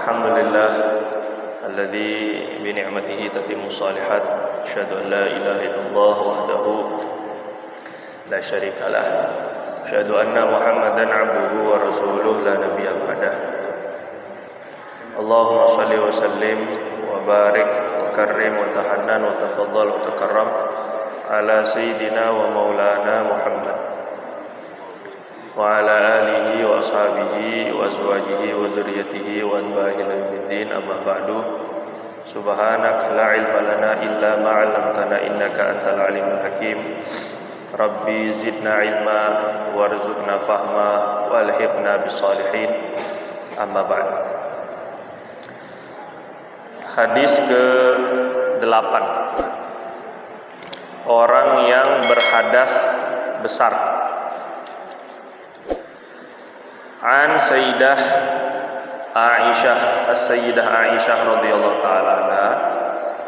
الحمد لله الذي بنعمته تتم الصالحات أشهد أن لا إله إلا الله وحده لا شريك له أشهد أن محمدا عبده ورسوله لا نبي بعده اللهم صل وسلم وبارك وكرم وتحنن وتفضل وتكرم على سيدنا ومولانا محمد وعلى آله وأصحابه وأزواجه وذريته وأتباعه إلى يوم الدين أما بعد سبحانك لا علم لنا إلا ما علمتنا إنك أنت العليم الحكيم ربي زدنا علما وارزقنا فهما والحقنا بالصالحين أما بعد. Hadis ke-8, orang yang berhadas besar. An Sayyidah Aisyah, As-Sayyidah Aisyah radhiyallahu taala anha,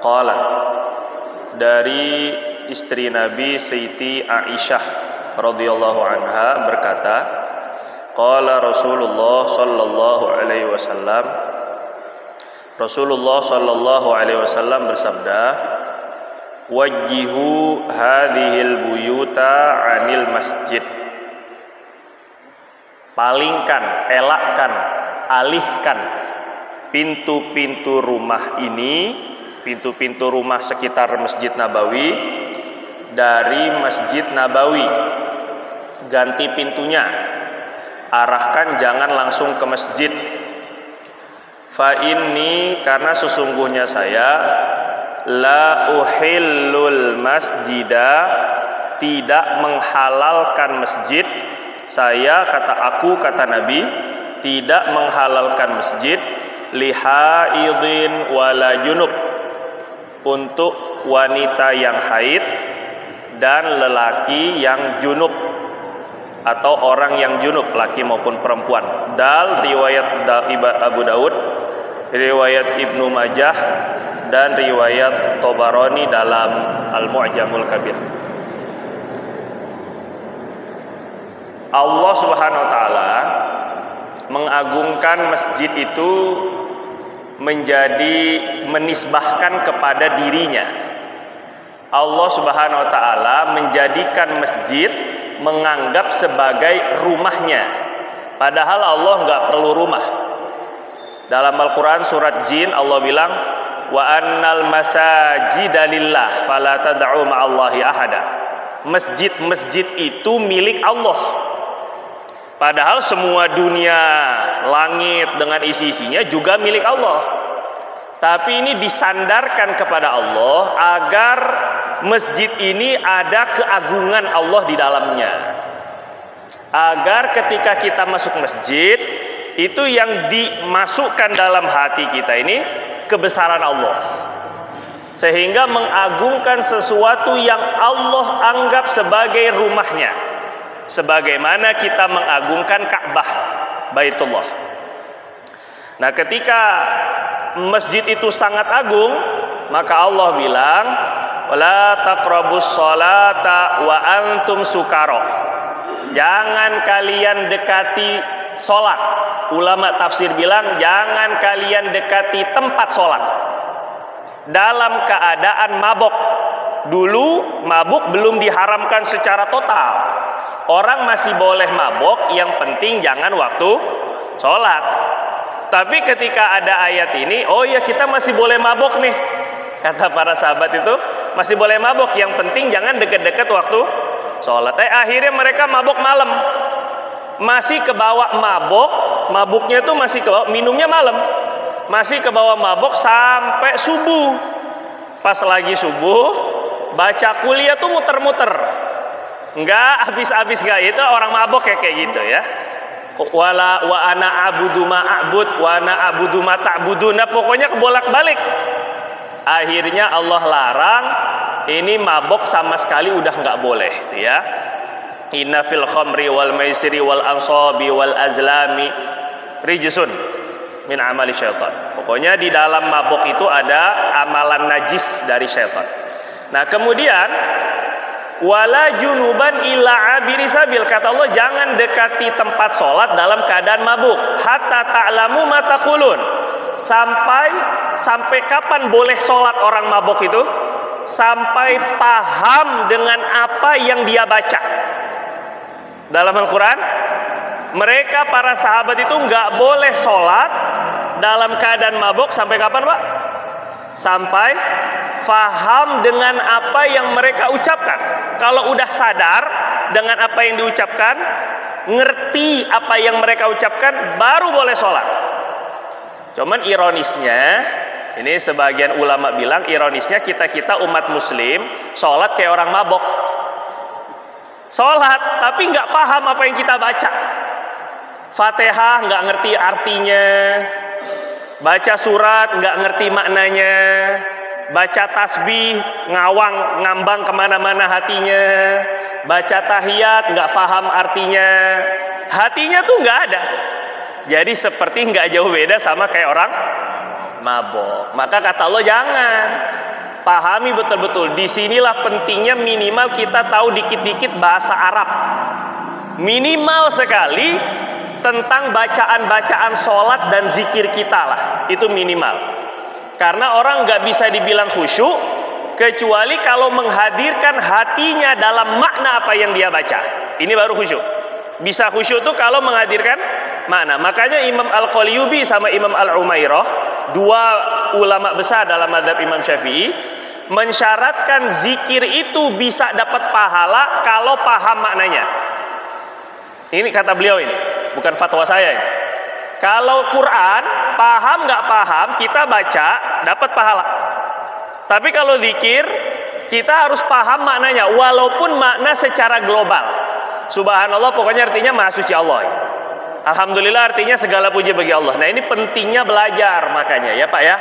qalat, dari istri Nabi Siti Aisyah radhiyallahu anha berkata, qala Rasulullah sallallahu alaihi wasallam, Rasulullah sallallahu alaihi wasallam bersabda, wajjihu hadhil buyuta 'anil masjid. Palingkan, elakkan, alihkan pintu-pintu rumah ini, pintu-pintu rumah sekitar Masjid Nabawi dari Masjid Nabawi. Ganti pintunya. Arahkan, jangan langsung ke masjid. Fa inni, karena sesungguhnya saya la uhillul masjida, tidak menghalalkan masjid. Saya, kata Nabi, tidak menghalalkan masjid lihaidin wala junub, untuk wanita yang haid dan lelaki yang junub, atau orang yang junub, laki maupun perempuan. Dal riwayat Abu Daud, riwayat Ibnu Majah, dan riwayat Tabarani dalam Al-Mu'jamul Kabir. Allah Subhanahu wa taala mengagungkan masjid itu menjadi menisbahkan kepada dirinya. Allah Subhanahu wa taala menjadikan masjid, menganggap sebagai rumahnya. Padahal Allah nggak perlu rumah. Dalam Al-Quran surat Jin Allah bilang, wa annal masajida lillah fala tad'u ma'allahi ahada. Masjid-masjid itu milik Allah. Padahal semua dunia, langit dengan isi-isinya juga milik Allah. Tapi ini disandarkan kepada Allah agar masjid ini ada keagungan Allah di dalamnya. Agar ketika kita masuk masjid, itu yang dimasukkan dalam hati kita ini kebesaran Allah. Sehingga mengagungkan sesuatu yang Allah anggap sebagai rumahnya. Sebagaimana kita mengagungkan Ka'bah, Baitullah. Nah, ketika masjid itu sangat agung, maka Allah bilang, wala taqrabus sholata wa antum sukara. Jangan kalian dekati sholat. Ulama tafsir bilang, jangan kalian dekati tempat sholat dalam keadaan mabok. Dulu mabuk belum diharamkan secara total. Orang masih boleh mabok, yang penting jangan waktu sholat. Tapi ketika ada ayat ini, oh ya kita masih boleh mabok nih. Kata para sahabat itu, masih boleh mabok, yang penting jangan deket-deket waktu sholat. Akhirnya mereka mabok malam. Masih kebawa mabok, mabuknya itu masih kebawa, minumnya malam. Masih kebawa mabok sampai subuh. Pas lagi subuh, baca kuliah tuh muter-muter. Enggak habis-habis, enggak, itu orang mabok kayak gitu ya. Wala wa ana abudu ma a'bud wa ana abudu ma ta'buduna, pokoknya kebolak-balik. Akhirnya Allah larang, ini mabok sama sekali udah enggak boleh ya. Inna fil khamri wal maisiri wal ansabi wal azlami rijsun min amali syaitan. Pokoknya di dalam mabok itu ada amalan najis dari syaitan. Nah, kemudian wala junuban illa abiri sabil, kata Allah, jangan dekati tempat sholat dalam keadaan mabuk hatta ta'lamu ma taqulun, sampai kapan boleh sholat orang mabuk itu? Sampai paham dengan apa yang dia baca. Dalam Al-Quran, mereka para sahabat itu nggak boleh sholat dalam keadaan mabuk sampai kapan, Pak? Sampai faham dengan apa yang mereka ucapkan. Kalau udah sadar dengan apa yang diucapkan, ngerti apa yang mereka ucapkan, baru boleh sholat. Cuman ironisnya, ini sebagian ulama bilang ironisnya kita umat muslim sholat kayak orang mabok. Sholat tapi nggak paham apa yang kita baca. Fatihah nggak ngerti artinya, baca surat nggak ngerti maknanya, baca tasbih ngambang kemana-mana hatinya, baca tahiyat nggak paham artinya, hatinya tuh nggak ada. Jadi seperti nggak jauh beda sama kayak orang mabok. Maka kata Allah, jangan, pahami betul-betul. Disinilah pentingnya minimal kita tahu dikit-dikit bahasa Arab, minimal sekali tentang bacaan-bacaan sholat dan zikir kita lah, itu minimal. Karena orang nggak bisa dibilang khusyuk kecuali kalau menghadirkan hatinya dalam makna apa yang dia baca. Ini baru khusyuk. Bisa khusyuk tuh kalau menghadirkan makna. Makanya Imam Al-Qalyubi sama Imam Al-Umairah, dua ulama besar dalam mazhab Imam Syafi'i, mensyaratkan zikir itu bisa dapat pahala kalau paham maknanya. Ini kata beliau, ini bukan fatwa saya ini. Kalau Quran paham nggak paham, kita baca dapat pahala. Tapi kalau zikir kita harus paham maknanya, walaupun makna secara global. Subhanallah pokoknya artinya Maha Suci Allah. Alhamdulillah artinya segala puji bagi Allah. Nah, ini pentingnya belajar makanya ya Pak ya.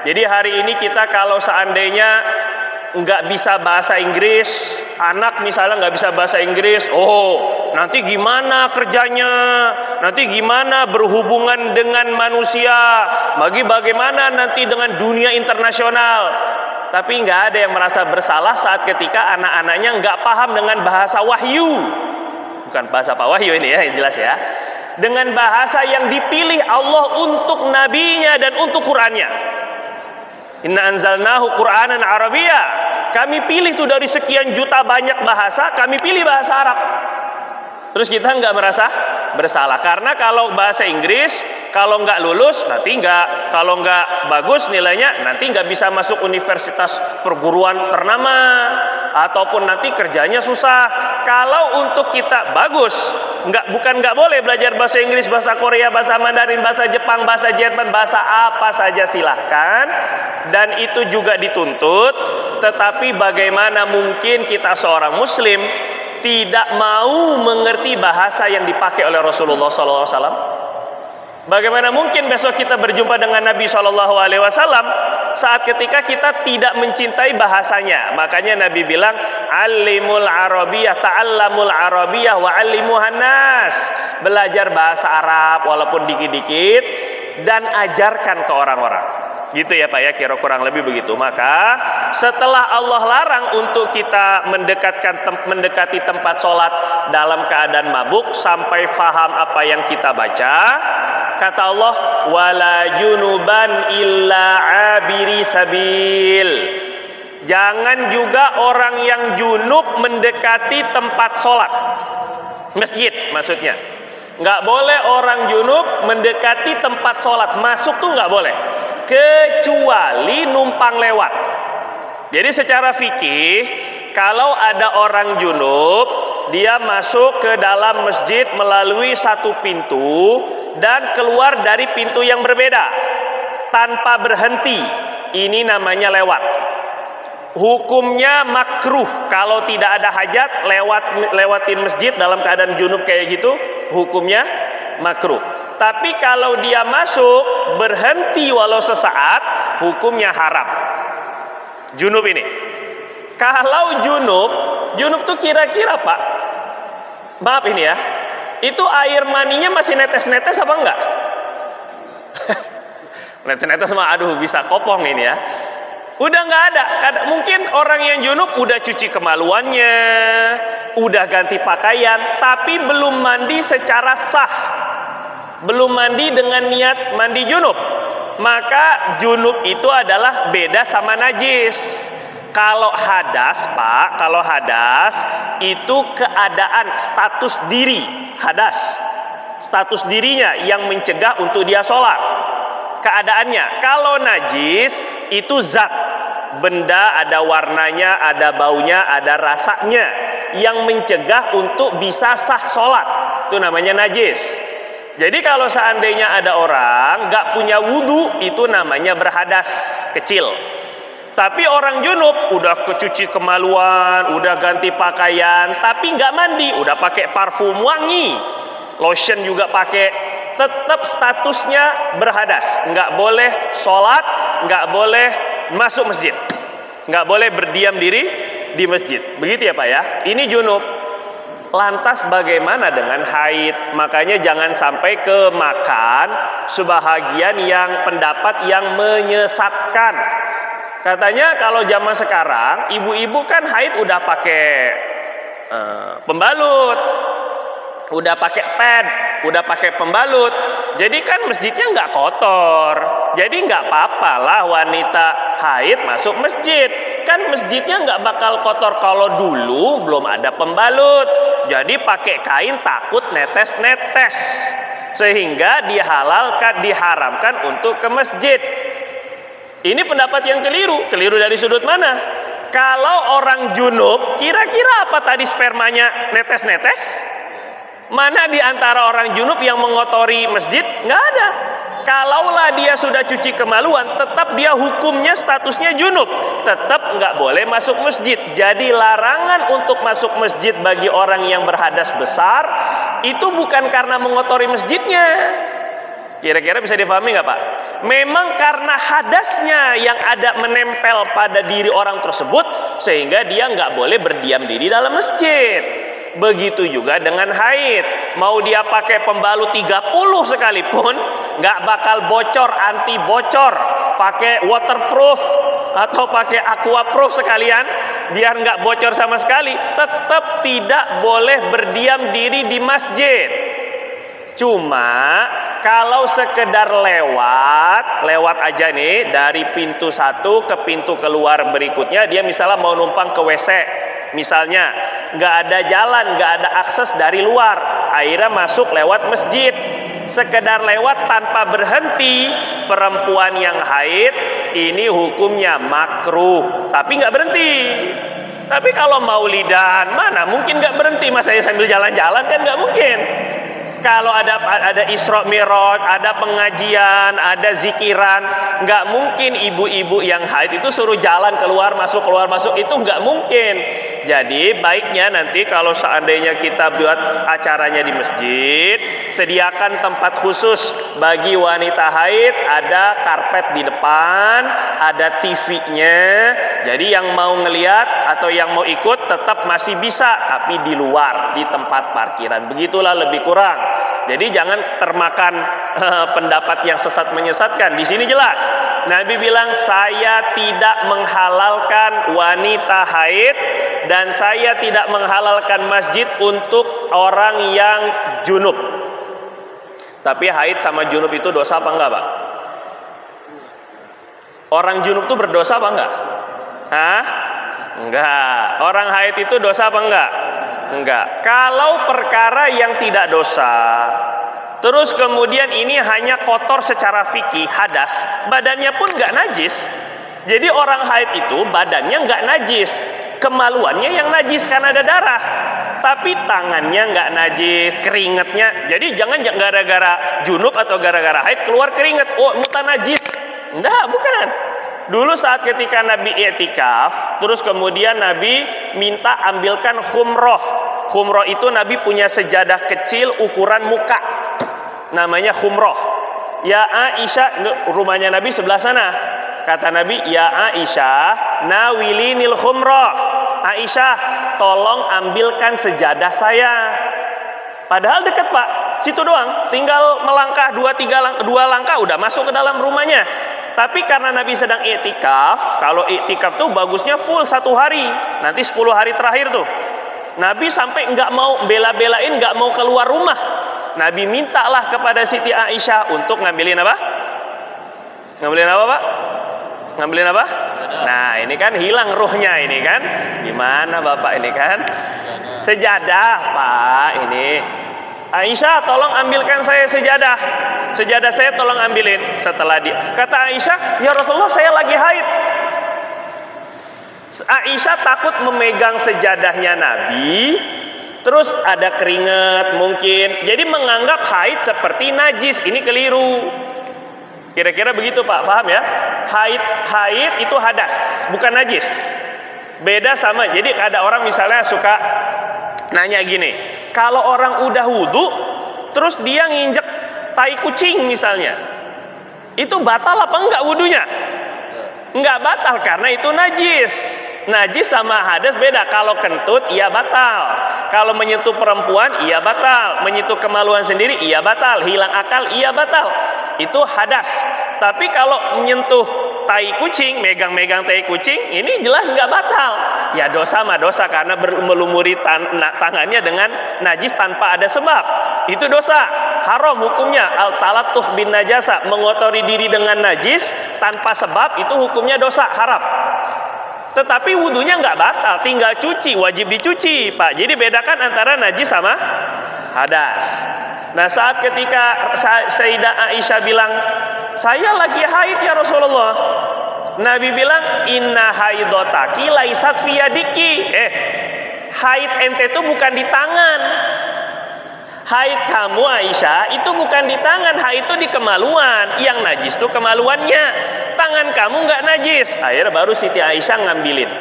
Jadi hari ini kita kalau seandainya nggak bisa bahasa Inggris, anak misalnya nggak bisa bahasa Inggris, oh nanti gimana kerjanya, nanti gimana berhubungan dengan manusia, bagaimana nanti dengan dunia internasional. Tapi nggak ada yang merasa bersalah saat ketika anak-anaknya nggak paham dengan bahasa wahyu, bukan bahasa Pak Wahyu ini ya, yang jelas ya, dengan bahasa yang dipilih Allah untuk nabinya dan untuk Qur'annya. Inna anzalnahu Qur'anan Arabiyya. Kami pilih tuh dari sekian juta banyak bahasa, kami pilih bahasa Arab. Terus kita nggak merasa bersalah karena kalau bahasa Inggris kalau nggak lulus nanti nggak, kalau nggak bagus nilainya nanti nggak bisa masuk universitas perguruan ternama, ataupun nanti kerjanya susah. Kalau untuk kita bagus, bukan nggak boleh belajar bahasa Inggris, bahasa Korea, bahasa Mandarin, bahasa Jepang, bahasa Jerman, bahasa apa saja silahkan, dan itu juga dituntut. Tetapi bagaimana mungkin kita seorang Muslim tidak mau mengerti bahasa yang dipakai oleh Rasulullah SAW? Bagaimana mungkin besok kita berjumpa dengan Nabi SAW saat ketika kita tidak mencintai bahasanya? Makanya Nabi bilang, "Alimul Arabiyah, ta'allamul Arabiyah wa 'allimuhan nas." Belajar bahasa Arab walaupun dikit-dikit dan ajarkan ke orang-orang. Gitu ya Pak ya, kira kurang lebih begitu. Maka setelah Allah larang untuk kita mendekati tempat sholat dalam keadaan mabuk sampai faham apa yang kita baca, kata Allah, wala junuban illa abiri sabil. Jangan juga orang yang junub mendekati tempat sholat, masjid maksudnya. Nggak boleh orang junub mendekati tempat sholat, masuk tuh nggak boleh, kecuali numpang lewat. Jadi secara fikih, kalau ada orang junub, dia masuk ke dalam masjid melalui satu pintu dan keluar dari pintu yang berbeda tanpa berhenti, ini namanya lewat. Hukumnya makruh. Kalau tidak ada hajat, lewatin masjid dalam keadaan junub kayak gitu, hukumnya makruh. Tapi kalau dia masuk berhenti walau sesaat, hukumnya haram. Junub ini. Kalau junub tuh kira-kira Pak, maaf ini ya, itu air maninya masih netes-netes apa enggak? Netes-netes mah aduh bisa kopong ini ya. Udah nggak ada. Mungkin orang yang junub udah cuci kemaluannya, udah ganti pakaian, tapi belum mandi secara sah. Belum mandi dengan niat mandi junub. Maka junub itu adalah beda sama najis. Kalau hadas, Pak, kalau hadas itu keadaan status diri, hadas. Status dirinya yang mencegah untuk dia sholat. Keadaannya. Kalau najis itu zat, benda ada warnanya, ada baunya, ada rasanya yang mencegah untuk bisa sah sholat. Itu namanya najis. Jadi kalau seandainya ada orang nggak punya wudhu, itu namanya berhadas kecil. Tapi orang junub udah kecuci kemaluan, udah ganti pakaian, tapi nggak mandi, udah pakai parfum wangi, lotion juga pakai, tetap statusnya berhadas. Nggak boleh sholat, nggak boleh masuk masjid, nggak boleh berdiam diri di masjid. Begitu ya Pak ya. Ini junub. Lantas bagaimana dengan haid? Makanya jangan sampai kemakan sebahagian yang pendapat yang menyesatkan. Katanya kalau zaman sekarang ibu-ibu kan haid udah pakai pembalut, udah pakai pad, udah pakai pembalut. Jadi kan masjidnya nggak kotor. Jadi nggak apa-apa lah wanita haid masuk masjid. Kan masjidnya nggak bakal kotor. Kalau dulu belum ada pembalut. Jadi pakai kain takut netes-netes. Sehingga diharamkan untuk ke masjid. Ini pendapat yang keliru. Keliru dari sudut mana? Kalau orang junub, kira-kira apa tadi spermanya netes-netes? Mana di antara orang junub yang mengotori masjid? Nggak ada. Kalaulah dia sudah cuci kemaluan, tetap dia hukumnya statusnya junub. Tetap nggak boleh masuk masjid. Jadi larangan untuk masuk masjid bagi orang yang berhadas besar, itu bukan karena mengotori masjidnya. Kira-kira bisa dipahami nggak Pak? Memang karena hadasnya yang ada menempel pada diri orang tersebut, sehingga dia nggak boleh berdiam diri dalam masjid. Begitu juga dengan haid. Mau dia pakai pembalut 30 sekalipun, nggak bakal bocor, anti bocor. Pakai waterproof atau pakai aquaproof sekalian, biar nggak bocor sama sekali. Tetap tidak boleh berdiam diri di masjid. Cuma kalau sekedar lewat aja nih dari pintu satu ke pintu keluar berikutnya, dia misalnya mau numpang ke WC. Misalnya nggak ada jalan, nggak ada akses dari luar, akhirnya masuk lewat masjid, sekedar lewat tanpa berhenti, perempuan yang haid ini hukumnya makruh, tapi nggak berhenti. Tapi kalau maulidan, mana mungkin nggak berhenti, masa saya sambil jalan-jalan kan nggak mungkin. Kalau ada Isra Mi'raj, ada pengajian, ada zikiran, nggak mungkin ibu-ibu yang haid itu suruh jalan keluar masuk itu nggak mungkin. Jadi baiknya nanti kalau seandainya kita buat acaranya di masjid, sediakan tempat khusus bagi wanita haid, ada karpet di depan, ada TV-nya. Jadi yang mau ngelihat atau yang mau ikut tetap masih bisa, tapi di luar, di tempat parkiran. Begitulah lebih kurang. Jadi jangan termakan pendapat yang sesat menyesatkan. Di sini jelas Nabi bilang, saya tidak menghalalkan wanita haid dan saya tidak menghalalkan masjid untuk orang yang junub. Tapi haid sama junub itu dosa apa enggak, Pak? Orang junub itu berdosa apa enggak? Hah? Enggak. Orang haid itu dosa apa enggak? Enggak. Kalau perkara yang tidak dosa, terus kemudian ini hanya kotor secara fikih, hadas, badannya pun enggak najis. Jadi orang haid itu badannya enggak najis, kemaluannya yang najis karena ada darah. Tapi tangannya enggak najis, keringetnya. Jadi jangan gara-gara junub atau gara-gara haid keluar keringet, oh muta najis. Enggak, bukan. Dulu saat ketika Nabi i'tikaf, terus kemudian Nabi minta ambilkan khumroh. Khumroh itu Nabi punya sejadah kecil ukuran muka, namanya khumroh. Ya Aisyah, rumahnya Nabi sebelah sana. Kata Nabi, ya Aisyah, nawilinil khumroh. Aisyah, tolong ambilkan sejadah saya. Padahal dekat Pak, situ doang. Tinggal melangkah dua langkah udah masuk ke dalam rumahnya. Tapi karena Nabi sedang i'tikaf, kalau i'tikaf tuh bagusnya full 1 hari, nanti 10 hari terakhir tuh. Nabi sampai nggak mau bela-belain, nggak mau keluar rumah. Nabi mintalah kepada Siti Aisyah untuk ngambilin apa? Ngambilin apa, Pak? Ngambilin apa? Nah, ini kan hilang ruhnya ini kan. Gimana Bapak ini kan? Sejadah, Pak, ini. Aisyah, tolong ambilkan saya sejadah. Sejadah saya tolong ambilin. Setelah kata Aisyah, "Ya Rasulullah, saya lagi haid." Aisyah takut memegang sejadahnya Nabi, terus ada keringat mungkin, jadi menganggap haid seperti najis. Ini keliru. Kira-kira begitu Pak, paham ya? Haid itu hadas, bukan najis. Beda sama, jadi ada orang misalnya suka nanya gini, kalau orang udah wudhu, terus dia nginjek tai kucing misalnya, itu batal apa enggak wudhunya? Enggak batal karena itu najis. Najis sama hadas beda. Kalau kentut iya batal. Kalau menyentuh perempuan iya batal. Menyentuh kemaluan sendiri iya batal. Hilang akal iya batal. Itu hadas. Tapi kalau menyentuh tai kucing, megang-megang tai kucing, ini jelas nggak batal. Ya dosa mah dosa karena melumuri tangannya dengan najis tanpa ada sebab. Itu dosa. Haram hukumnya. Al-talatuh bin najasa, mengotori diri dengan najis tanpa sebab, itu hukumnya dosa, haram. Tetapi wudhunya nggak batal, tinggal cuci, wajib dicuci, Pak. Jadi bedakan antara najis sama hadas. Nah, saat ketika Sayyidah Aisyah bilang, "Saya lagi haid ya Rasulullah." Nabi bilang, "Inna haidotaki laisat fi yadiki." Haid ente itu bukan di tangan. Haid kamu Aisyah itu bukan di tangan, haid itu di kemaluan. Yang najis itu kemaluannya. Tangan kamu nggak najis. Akhirnya baru Siti Aisyah ngambilin.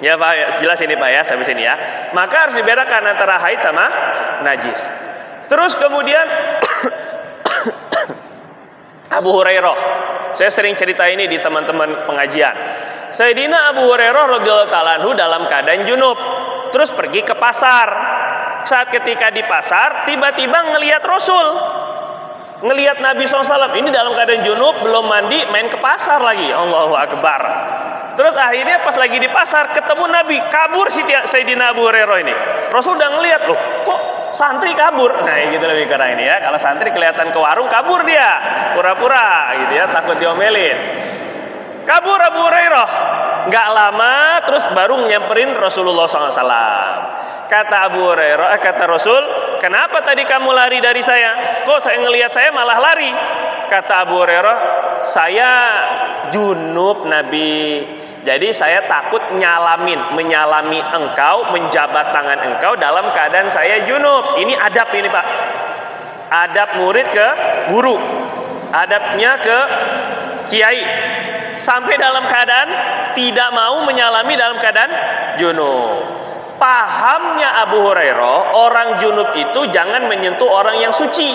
Ya Pak, jelas ini Pak ya, sampai sini ya. Maka harus dibedakan antara haid sama najis. Terus kemudian Abu Hurairah. Saya sering cerita ini di teman-teman pengajian. Sayyidina Abu Hurairah radhiyallahu ta'ala anhu dalam keadaan junub, terus pergi ke pasar. Saat ketika di pasar, tiba-tiba ngelihat Rasul, ngelihat Nabi SAW. Ini dalam keadaan junub, belum mandi, main ke pasar lagi. Allahu Akbar. Terus akhirnya pas lagi di pasar, ketemu Nabi, kabur Sayyidina Abu Hurairah ini. Rasul udah ngelihat, loh kok santri kabur? Nah gitu lebih keren ini ya. Kalau santri kelihatan ke warung, kabur dia, pura-pura gitu ya, takut diomelin. Kabur Abu Hurairah. Nggak lama, terus baru nyamperin Rasulullah SAW. Kata Abu Hurairah, kata Rasul, "Kenapa tadi kamu lari dari saya? Kok saya ngelihat saya malah lari?" Kata Abu Hurairah, "Saya junub Nabi. Jadi saya takut menyalami engkau, menjabat tangan engkau dalam keadaan saya junub." Ini adab ini Pak. Adab murid ke guru. Adabnya ke kiai. Sampai dalam keadaan tidak mau menyalami dalam keadaan junub. Pahamnya Abu Hurairah, orang junub itu jangan menyentuh orang yang suci.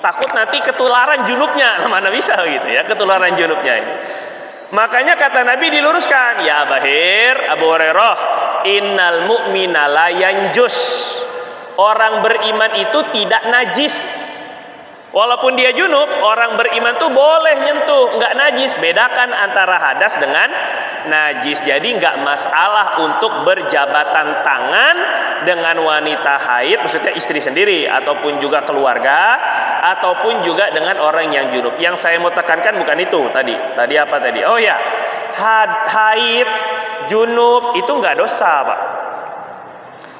Takut nanti ketularan junubnya. Mana bisa gitu ya, ketularan junubnya ini. Makanya kata Nabi diluruskan, "Ya Bahir, Abu Hurairah, innal mu'mina la yanjus." Orang beriman itu tidak najis. Walaupun dia junub, orang beriman tuh boleh nyentuh, nggak najis. Bedakan antara hadas dengan najis. Jadi nggak masalah untuk berjabatan tangan dengan wanita haid, maksudnya istri sendiri, ataupun juga keluarga, ataupun juga dengan orang yang junub. Yang saya mau tekankan bukan itu tadi. Tadi apa tadi? Oh ya, haid, junub itu nggak dosa Pak.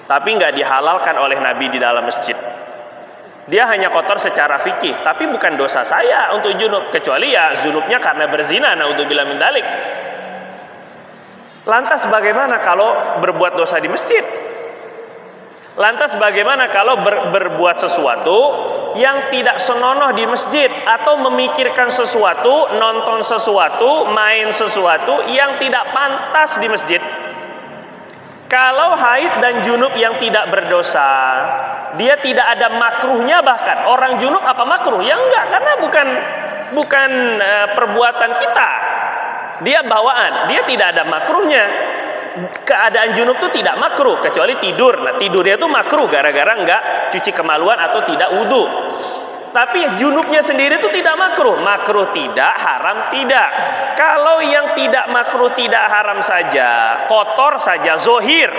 Tapi nggak dihalalkan oleh Nabi di dalam masjid. Dia hanya kotor secara fikih, tapi bukan dosa saya untuk junub, kecuali ya junubnya karena berzina, naudzubillah min dzalik. Lantas bagaimana kalau berbuat dosa di masjid? Lantas bagaimana kalau berbuat sesuatu yang tidak senonoh di masjid, atau memikirkan sesuatu, nonton sesuatu, main sesuatu yang tidak pantas di masjid? Kalau haid dan junub yang tidak berdosa, dia tidak ada makruhnya. Bahkan orang junub apa makruh? Ya enggak, karena bukan perbuatan kita. Dia bawaan, dia tidak ada makruhnya. Keadaan junub itu tidak makruh kecuali tidur. Nah, tidurnya itu makruh gara-gara enggak cuci kemaluan atau tidak wudhu. Tapi junubnya sendiri itu tidak makruh. Makruh tidak, haram tidak. Kalau yang tidak makruh tidak haram saja, kotor saja, zohir,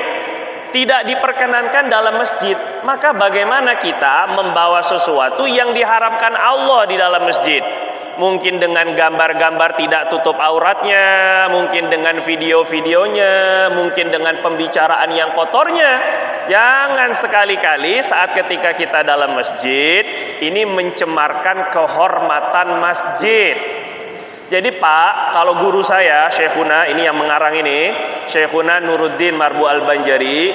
tidak diperkenankan dalam masjid, maka bagaimana kita membawa sesuatu yang diharamkan Allah di dalam masjid? Mungkin dengan gambar-gambar tidak tutup auratnya, mungkin dengan video-videonya, mungkin dengan pembicaraan yang kotornya. Jangan sekali-kali saat ketika kita dalam masjid ini mencemarkan kehormatan masjid. Jadi Pak, kalau guru saya Syekhuna ini yang mengarang ini, Syekhuna Nuruddin Marbu Al-Banjari,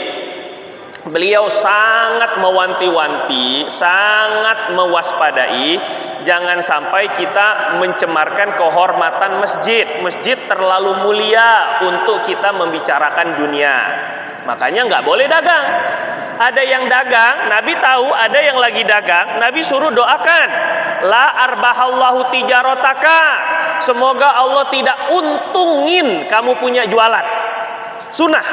beliau sangat mewanti-wanti, sangat mewaspadai, jangan sampai kita mencemarkan kehormatan masjid. Masjid terlalu mulia untuk kita membicarakan dunia. Makanya nggak boleh dagang. Ada yang dagang, Nabi tahu ada yang lagi dagang, Nabi suruh doakan. La arbahallahu tijarotaka. Semoga Allah tidak untungin kamu punya jualan. Sunnah.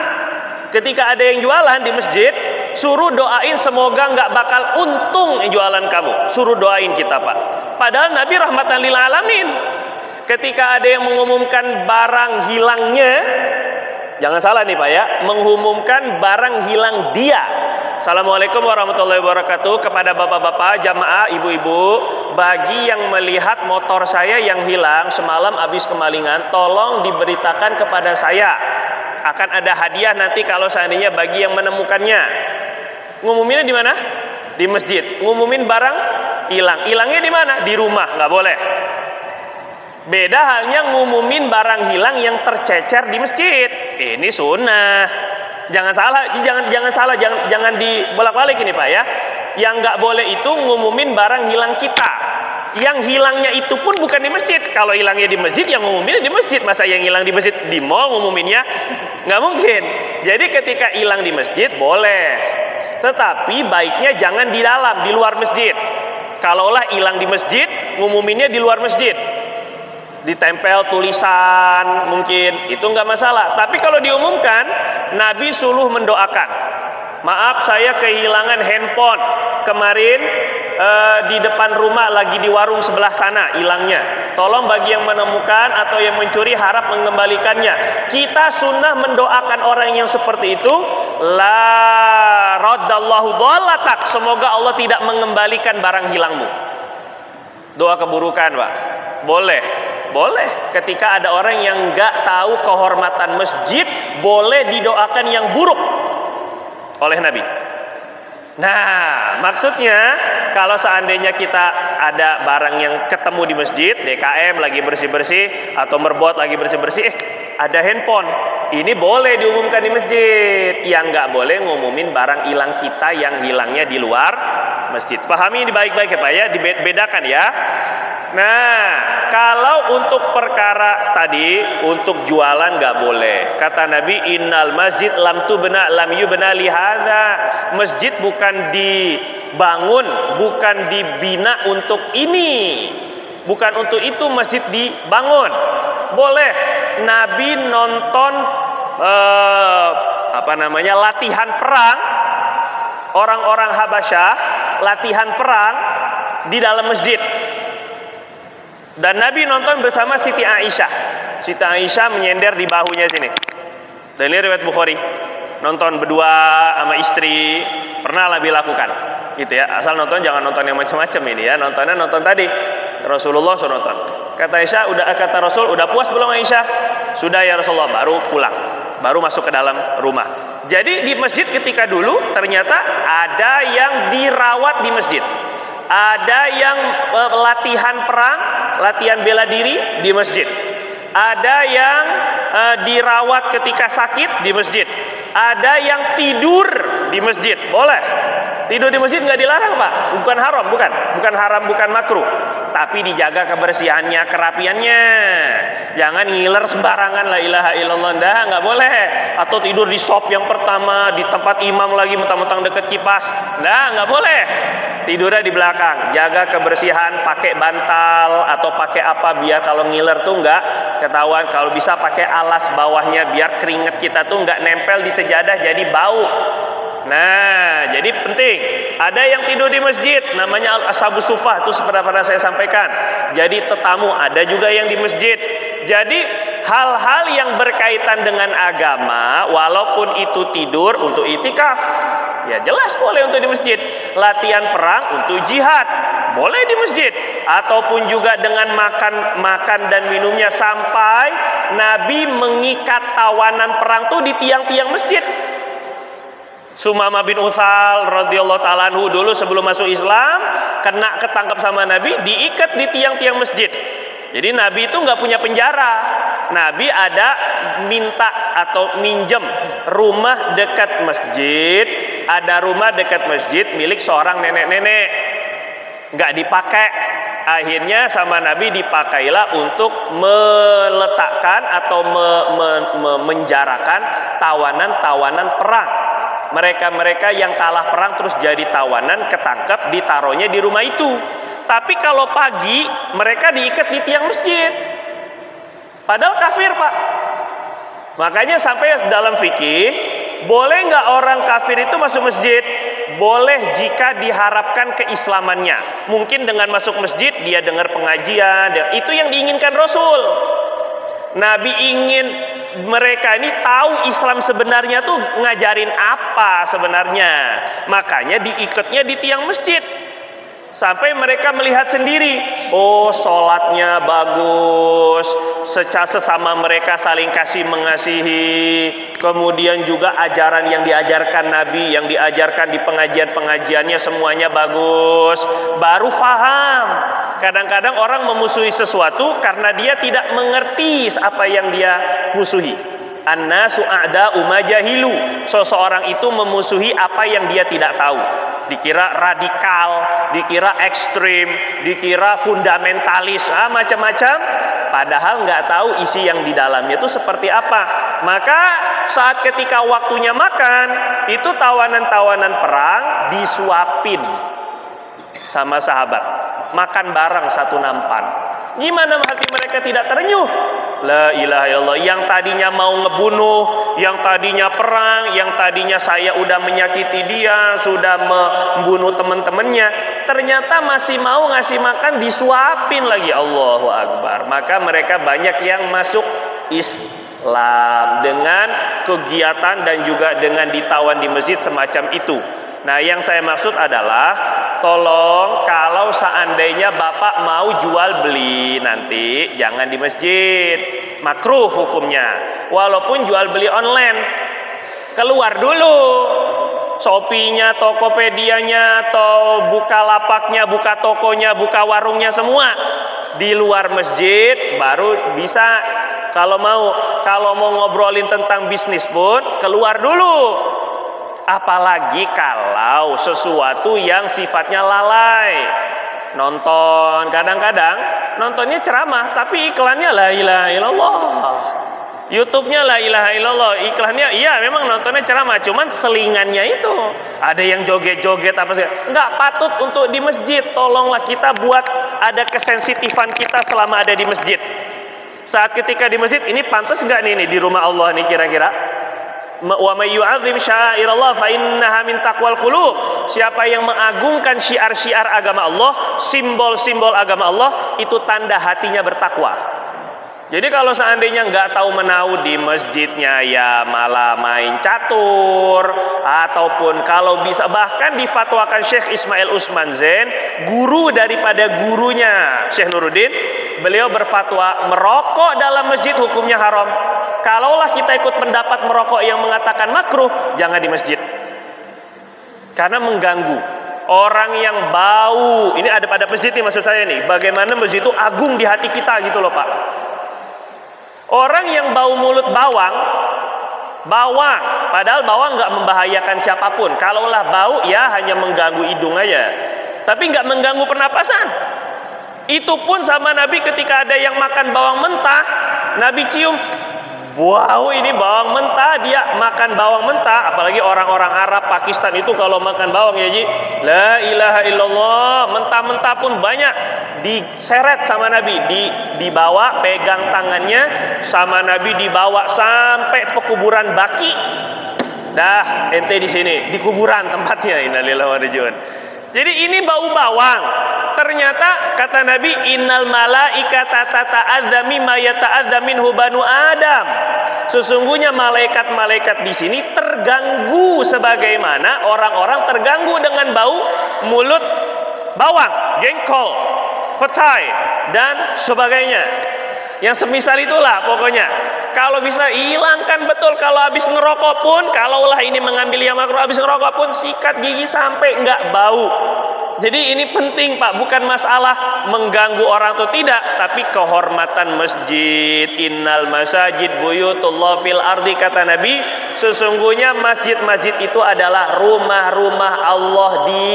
Ketika ada yang jualan di masjid, suruh doain semoga nggak bakal untung jualan kamu. Suruh doain kita Pak. Padahal Nabi rahmatan lil alamin. Ketika ada yang mengumumkan barang hilangnya, jangan salah nih Pak ya, mengumumkan barang hilang dia. Assalamualaikum warahmatullahi wabarakatuh. Kepada bapak-bapak, jamaah, ibu-ibu, bagi yang melihat motor saya yang hilang semalam habis kemalingan, tolong diberitakan kepada saya. Akan ada hadiah nanti kalau seandainya bagi yang menemukannya. Ngumuminnya di mana? Di masjid. Ngumumin barang hilang. Hilangnya di mana? Di rumah, nggak boleh. Beda halnya ngumumin barang hilang yang tercecer di masjid. Ini sunnah. Jangan salah, jangan dibolak-balik ini Pak ya. Yang nggak boleh itu ngumumin barang hilang kita. Yang hilangnya itu pun bukan di masjid. Kalau hilangnya di masjid, yang ngumuminnya di masjid. Masa yang hilang di masjid di mall ngumuminnya? Nggak mungkin. Jadi ketika hilang di masjid boleh. Tetapi baiknya jangan di dalam, di luar masjid. Kalaulah hilang di masjid, ngumuminnya di luar masjid. Ditempel tulisan mungkin, itu nggak masalah. Tapi kalau diumumkan, Nabi suruh mendoakan. Maaf saya kehilangan handphone kemarin di depan rumah, lagi di warung sebelah sana hilangnya. Tolong bagi yang menemukan atau yang mencuri harap mengembalikannya. Kita sunnah mendoakan orang yang seperti itu. La raddallahu dhalatak. Semoga Allah tidak mengembalikan barang hilangmu. Doa keburukan Pak. Boleh. Boleh. Ketika ada orang yang nggak tahu kehormatan masjid, boleh didoakan yang buruk oleh Nabi. Nah, maksudnya kalau seandainya kita ada barang yang ketemu di masjid, DKM lagi bersih-bersih atau merbot lagi bersih-bersih, ada handphone, ini boleh diumumkan di masjid. Yang nggak boleh ngumumin barang hilang kita yang hilangnya di luar masjid. Pahami ini baik-baik ya Pak ya, dibedakan ya. Nah, kalau untuk perkara tadi, untuk jualan nggak boleh. Kata Nabi, innal masjid lam yubna lihada. Masjid bukan dibangun, bukan dibina untuk ini. Bukan untuk itu masjid dibangun. Boleh. Nabi nonton latihan perang. Orang-orang Habasyah latihan perang di dalam masjid. Dan Nabi nonton bersama Siti Aisyah. Siti Aisyah menyender di bahunya sini. Dan ini riwayat Bukhari. Nonton berdua sama istri, pernah Nabi lakukan. Gitu ya. Asal nonton jangan nonton yang macam-macam ini ya. Nontonnya nonton tadi. Rasulullah suruh nonton. Kata Aisyah, kata Rasul, udah puas belum Aisyah? Sudah ya Rasulullah, baru pulang. Baru masuk ke dalam rumah. Jadi di masjid ketika dulu ternyata ada yang dirawat di masjid. Ada yang latihan perang, latihan bela diri di masjid. Ada yang dirawat ketika sakit di masjid. Ada yang tidur di masjid. Boleh. Tidur di masjid nggak dilarang Pak. Bukan haram, bukan haram, bukan makruh. Tapi dijaga kebersihannya, kerapiannya. Jangan ngiler sembarangan, la ilaha illallah. Nggak boleh. Atau tidur di sop yang pertama, di tempat imam lagi, mentang-mentang deket kipas. Nggak boleh. Tidurnya di belakang, jaga kebersihan, pakai bantal atau pakai apa biar kalau ngiler tuh nggak ketahuan. Kalau bisa pakai alas bawahnya biar keringat kita tuh nggak nempel di sejadah jadi bau. Nah, jadi penting. Ada yang tidur di masjid, namanya al-ashabus sufah, itu seperti pernah saya sampaikan. Jadi tetamu, ada juga yang di masjid. Jadi hal-hal yang berkaitan dengan agama, walaupun itu tidur untuk itikaf, Ya jelas boleh untuk di masjid. Latihan perang untuk jihad, boleh di masjid. Ataupun juga dengan makan dan minumnya, sampai Nabi mengikat tawanan perang tuh di tiang-tiang masjid. Sumamah bin Utsal radhiyallahu taala anhu dulu sebelum masuk Islam kena ketangkap sama Nabi, diikat di tiang-tiang masjid. Jadi Nabi itu nggak punya penjara. Nabi ada minta atau minjem rumah dekat masjid. Ada rumah dekat masjid milik seorang nenek-nenek, nggak dipakai. Akhirnya sama Nabi dipakailah untuk meletakkan atau menjarakan tawanan-tawanan perang. Mereka-mereka yang kalah perang terus jadi tawanan, ketangkep, ditaruhnya di rumah itu. Tapi kalau pagi mereka diikat di tiang masjid. Padahal kafir, Pak. Makanya sampai dalam fikih, boleh nggak orang kafir itu masuk masjid? Boleh jika diharapkan keislamannya. Mungkin dengan masuk masjid dia dengar pengajian, itu yang diinginkan Rasul. Nabi ingin mereka ini tahu Islam sebenarnya tuh ngajarin apa sebenarnya. Makanya diikatnya di tiang masjid. Sampai mereka melihat sendiri, oh sholatnya bagus, sesama mereka saling kasih mengasihi. Kemudian juga ajaran yang diajarkan Nabi, yang diajarkan di pengajian-pengajiannya semuanya bagus. Baru paham. Kadang-kadang orang memusuhi sesuatu karena dia tidak mengerti apa yang dia musuhi. An-nasu a'da'u ma jahilu. Seseorang itu memusuhi apa yang dia tidak tahu. Dikira radikal, dikira ekstrim, dikira fundamentalis, macam-macam. Padahal nggak tahu isi yang di dalamnya itu seperti apa. Maka saat ketika waktunya makan, itu tawanan-tawanan perang disuapin sama sahabat. Makan bareng satu nampan. Gimana hati mereka tidak terenyuh? La ilaha illallah. Yang tadinya mau ngebunuh, yang tadinya perang, yang tadinya saya udah menyakiti dia, sudah membunuh teman-temannya, ternyata masih mau ngasih makan, disuapin lagi. Allahu Akbar. Maka mereka banyak yang masuk Islam dengan kegiatan dan juga dengan ditawan di masjid semacam itu. Nah, yang saya maksud adalah, tolong kalau seandainya Bapak mau jual beli nanti jangan di masjid, makruh hukumnya. Walaupun jual beli online, keluar dulu Shopee-nya, Tokopedia-nya, atau Bukalapaknya, buka tokonya, buka warungnya semua di luar masjid, baru bisa. Kalau mau ngobrolin tentang bisnis pun keluar dulu. Apalagi kalau sesuatu yang sifatnya lalai. Nonton, kadang-kadang nontonnya ceramah, tapi iklannya la ilaha illallah. YouTube-nya la ilaha illallah, iklannya iya memang nontonnya ceramah, cuman selingannya itu ada yang joget-joget apa sih. Enggak patut untuk di masjid. Tolonglah kita buat ada kesensitifan kita selama ada di masjid. Saat ketika di masjid, ini pantas enggak nih di rumah Allah nih kira-kira? Wa may yu'azzim sya'airallah fa innaha min taqwal qulub. Siapa yang mengagungkan syiar-syiar agama Allah, simbol-simbol agama Allah, itu tanda hatinya bertakwa. Jadi kalau seandainya nggak tahu menahu di masjidnya, ya malah main catur, ataupun kalau bisa bahkan difatwakan Syekh Ismail Usman Zain, guru daripada gurunya Syekh Nuruddin, beliau berfatwa merokok dalam masjid hukumnya haram. Kalaulah kita ikut pendapat merokok yang mengatakan makruh, jangan di masjid. Karena mengganggu. Orang yang bau, ini ada pada masjid nih maksud saya nih, bagaimana masjid itu agung di hati kita gitu loh Pak. Orang yang bau mulut bawang, padahal bawang nggak membahayakan siapapun. Kalaulah bau, ya hanya mengganggu hidung aja, tapi nggak mengganggu pernapasan. Itu pun sama Nabi ketika ada yang makan bawang mentah, Nabi cium, wow ini bawang mentah, dia makan bawang mentah. Apalagi orang-orang Arab, Pakistan itu kalau makan bawang ya Ji, la ilaha illallah, mentah-mentah pun banyak diseret sama Nabi, dibawa pegang tangannya sama Nabi, dibawa sampai pekuburan Baki. Dah ente di sini di kuburan tempatnya. Innalillahi wa inna ilaihi raji'un. Jadi ini bau bawang. Ternyata kata Nabi, innal malaikata tata'adza mimma yata'adza minhu banu Adam. Sesungguhnya malaikat-malaikat di sini terganggu sebagaimana orang-orang terganggu dengan bau mulut bawang, jengkol, petai, dan sebagainya. Yang semisal itulah pokoknya. Kalau bisa hilangkan betul. Kalau habis ngerokok pun, kalaulah ini mengambil yang makruh, habis ngerokok pun sikat gigi sampai nggak bau. Jadi ini penting Pak, bukan masalah mengganggu orang atau tidak, tapi kehormatan masjid. Innal masajid buyutullah fil ardi, kata Nabi, sesungguhnya masjid-masjid itu adalah rumah-rumah Allah di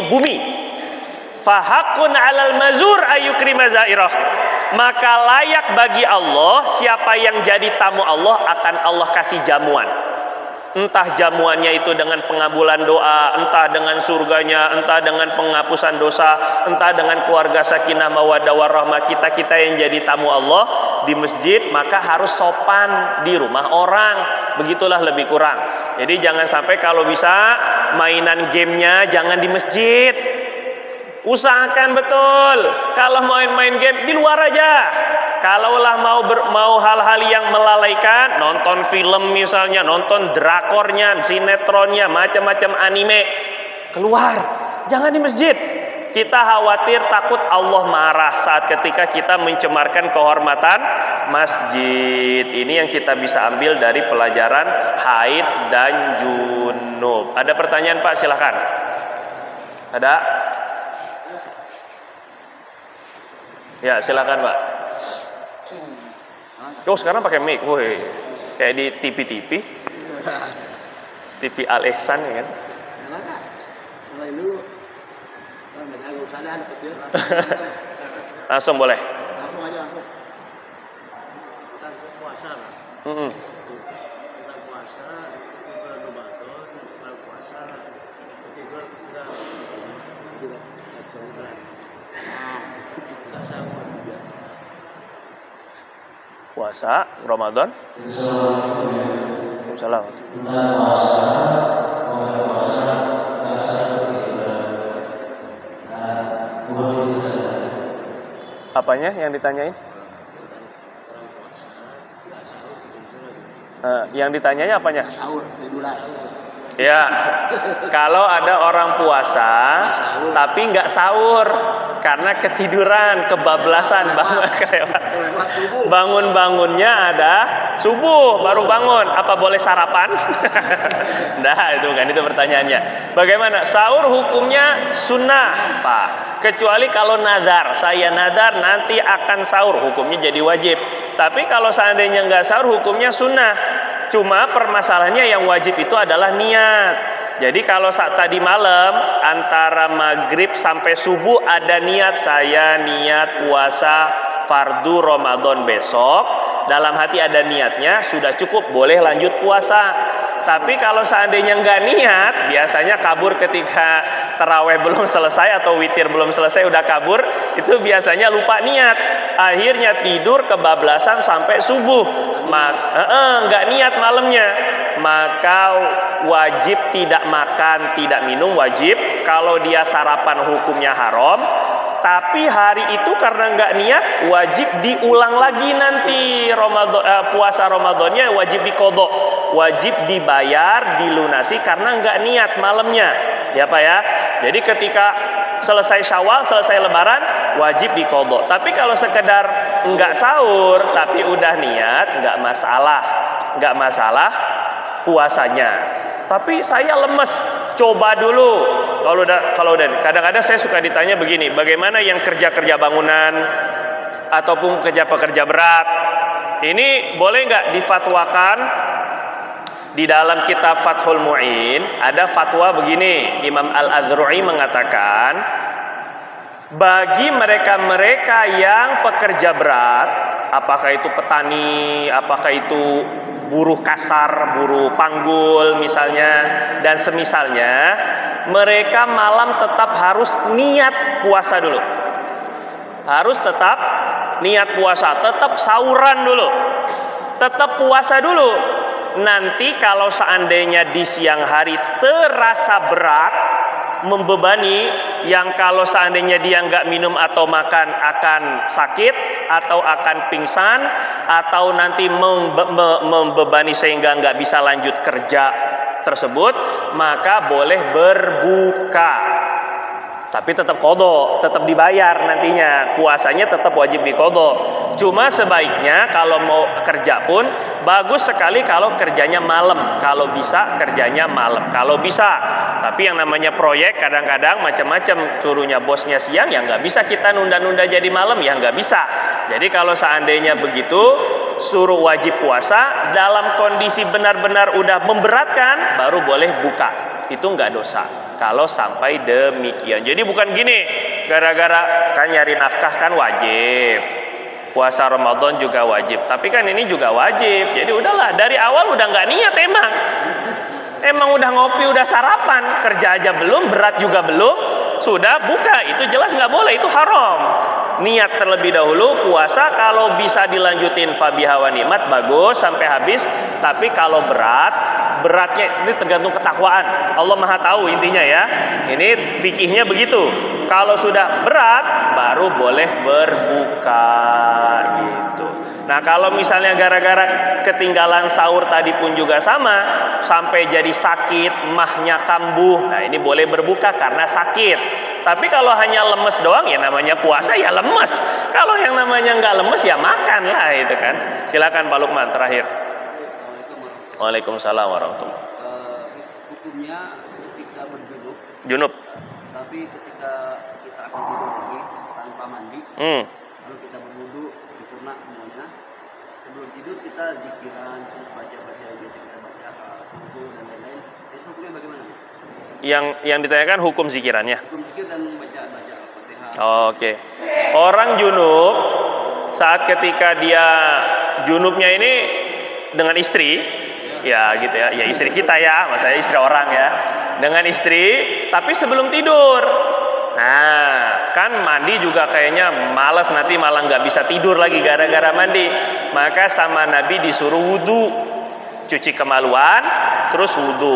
bumi. Fahakun alal mazur ayukrima zairah. Maka layak bagi Allah, siapa yang jadi tamu Allah akan Allah kasih jamuan. Entah jamuannya itu dengan pengabulan doa, entah dengan surganya, entah dengan penghapusan dosa, entah dengan keluarga sakinah mawaddah warahmah. Kita yang jadi tamu Allah di masjid, maka harus sopan di rumah orang. Begitulah lebih kurang. Jadi jangan sampai kalau bisa mainan gamenya jangan di masjid. Usahakan betul kalau main game di luar aja. Kalaulah mau hal-hal yang melalaikan, nonton film misalnya, nonton drakornya, sinetronnya, macam-macam anime, keluar, jangan di masjid. Kita khawatir takut Allah marah saat ketika kita mencemarkan kehormatan masjid. Ini yang kita bisa ambil dari pelajaran haid dan junub. Ada pertanyaan Pak, silakan. Ada? Ya, silakan Pak. Oh, sekarang pakai mic, woi. Kayak di TV. TV Al Ihsan ya kan? Langsung boleh. Langsung aja. Kita puasa lah. Kita puasa, kita Ramadan, kita puasa, kita kita sahur juga. Puasa Ramadan. Salam. Apanya yang ditanyain? Yang ditanyanya apanya? Sahur, bulan. Ya, kalau ada orang puasa tapi nggak sahur karena ketiduran, kebablasan, bangun-bangunnya ada subuh baru bangun, apa boleh sarapan? Nah, itu pertanyaannya. Bagaimana? Sahur hukumnya sunnah, Pak. Kecuali kalau nazar, saya nazar nanti akan sahur, hukumnya jadi wajib. Tapi kalau seandainya nggak sahur, hukumnya sunnah. Cuma permasalahannya yang wajib itu adalah niat. Jadi kalau saat tadi malam antara maghrib sampai subuh ada niat, saya niat puasa fardu Ramadan besok, dalam hati ada niatnya, sudah cukup, boleh lanjut puasa. Tapi kalau seandainya nggak niat, biasanya kabur ketika taraweh belum selesai atau witir belum selesai udah kabur, itu biasanya lupa niat. Akhirnya tidur kebablasan sampai subuh. Nggak niat malamnya. Maka wajib tidak makan, tidak minum, wajib. Kalau dia sarapan hukumnya haram. Tapi hari itu karena nggak niat, wajib diulang lagi nanti puasa Ramadannya, wajib diqodho, wajib dibayar, dilunasi karena nggak niat malamnya, ya Pak ya. Jadi ketika selesai Syawal, selesai Lebaran, wajib diqodho. Tapi kalau sekedar nggak sahur, tapi udah niat, nggak masalah puasanya. Tapi saya lemes, coba dulu. Kalau udah kadang-kadang saya suka ditanya begini, bagaimana yang kerja bangunan ataupun pekerja berat? Ini boleh nggak difatwakan? Di dalam kitab Fathul Mu'in ada fatwa begini, Imam Al-Azru'i mengatakan, bagi mereka-mereka yang pekerja berat, apakah itu petani, apakah itu buruh kasar, buruh panggul misalnya, dan semisalnya, mereka malam tetap harus niat puasa dulu. Harus tetap niat puasa, tetap sahuran dulu. Tetap puasa dulu. Nanti kalau seandainya di siang hari terasa berat, membebani, yang kalau seandainya dia nggak minum atau makan akan sakit atau akan pingsan atau nanti membebani sehingga nggak bisa lanjut kerja tersebut, maka boleh berbuka. Tapi tetap qadha, tetap dibayar nantinya. Puasanya tetap wajib diqadha. Cuma sebaiknya kalau mau kerja pun bagus sekali kalau kerjanya malam. Kalau bisa kerjanya malam. Kalau bisa. Tapi yang namanya proyek kadang-kadang macam-macam, suruhnya bosnya siang, ya nggak bisa kita nunda-nunda jadi malam, ya nggak bisa. Jadi kalau seandainya begitu, suruh wajib puasa dalam kondisi benar-benar udah memberatkan, baru boleh buka. Itu nggak dosa kalau sampai demikian. Jadi bukan gini, gara-gara kan nyari nafkah kan wajib, puasa Ramadan juga wajib, tapi kan ini juga wajib. Jadi udahlah, dari awal udah nggak niat, emang udah ngopi, udah sarapan, kerja aja belum, berat juga belum, sudah buka, itu jelas nggak boleh, itu haram. Niat terlebih dahulu, puasa kalau bisa dilanjutin fabiha wa nikmat, bagus sampai habis. Tapi kalau beratnya ini tergantung ketakwaan. Allah Maha tahu intinya ya. Ini fikihnya begitu. Kalau sudah berat baru boleh berbuka gitu. Nah, kalau misalnya gara-gara ketinggalan sahur tadi pun juga sama, sampai jadi sakit, mahnya kambuh. Nah, ini boleh berbuka karena sakit. Tapi kalau hanya lemes doang, ya namanya puasa ya lemes. Kalau yang namanya nggak lemes ya makan lah itu kan. Silakan Pak Lukman terakhir. Waalaikumsalam warahmatullahi wabarakatuh. Hukumnya ketika berjunub, Junub. tapi ketika kita akan tidur lagi tanpa mandi, lalu kita berwudu, sempurna semuanya. Sebelum tidur kita zikiran, terus baca-baca yang biasa kita baca, wudu dan lain-lain. Itu hukumnya bagaimana? Yang ditanyakan hukum zikirannya. Hukum zikir dan baca Al-Fatihah. Oke. Orang junub saat ketika dia junubnya ini dengan istri, ya gitu ya, ya istri kita ya, maksudnya istri orang ya, dengan istri, tapi sebelum tidur. Nah, kan mandi juga kayaknya malas, nanti malah nggak bisa tidur lagi gara-gara mandi. Maka sama Nabi disuruh wudu, cuci kemaluan, terus wudu.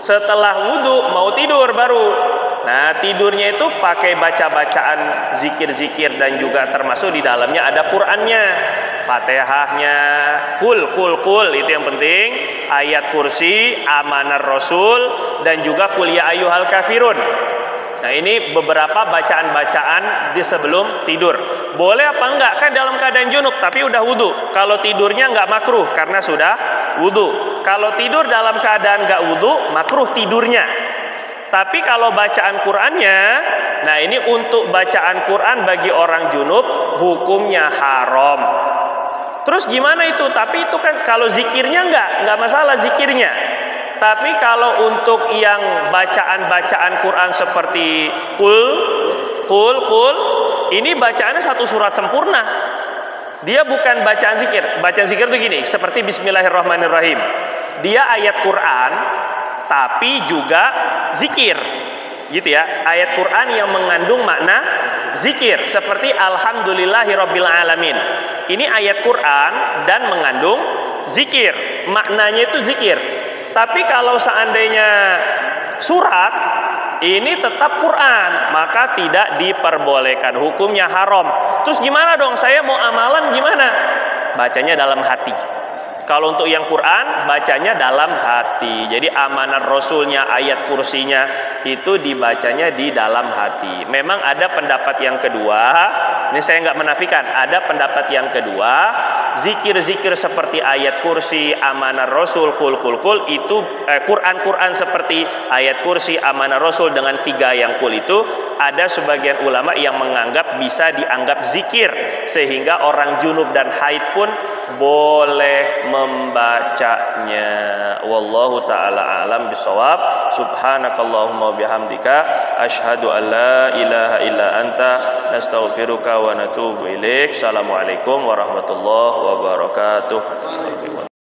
Setelah wudu mau tidur baru. Nah, tidurnya itu pakai baca-bacaan zikir-zikir dan juga termasuk di dalamnya ada Qur'annya, Fatihahnya, kul itu yang penting, ayat kursi, amanar Rasul dan juga qul ya ayyuhal kafirun. Nah, ini beberapa bacaan-bacaan di sebelum tidur. Boleh apa enggak? Kan dalam keadaan junub tapi udah wudu. Kalau tidurnya enggak makruh karena sudah wudu. Kalau tidur dalam keadaan enggak wudu, makruh tidurnya. Tapi kalau bacaan Qur'annya, nah ini untuk bacaan Qur'an bagi orang junub hukumnya haram. Terus gimana itu? Tapi itu kan kalau zikirnya enggak masalah zikirnya. Tapi kalau untuk yang bacaan-bacaan Quran seperti kul, ini bacaannya satu surat sempurna. Dia bukan bacaan zikir. Bacaan zikir itu gini, seperti Bismillahirrahmanirrahim. Dia ayat Quran, tapi juga zikir. Gitu ya, ayat Quran yang mengandung makna zikir. Seperti Alhamdulillahirabbil alamin. Ini ayat Quran dan mengandung zikir. Maknanya itu zikir. Tapi kalau seandainya surat, ini tetap Quran, maka tidak diperbolehkan, hukumnya haram. Terus gimana dong? Saya mau amalan gimana? Bacanya dalam hati. Kalau untuk yang Quran, bacanya dalam hati. Jadi amanat Rasulnya, ayat kursinya itu dibacanya di dalam hati. Memang ada pendapat yang kedua, ini saya nggak menafikan, ada pendapat yang kedua, zikir-zikir seperti ayat kursi, amanat Rasul, kul itu Quran seperti ayat kursi, amanat Rasul dengan 3 yang kul itu, ada sebagian ulama yang menganggap bisa dianggap zikir sehingga orang junub dan haid pun boleh membacanya. Wallahu taala alam bisawab. Subhanakallahumma bihamdika asyhadu an la ilaha illa anta nastaghfiruka wa natubu ilaik. Assalamualaikum warahmatullahi wabarakatuh.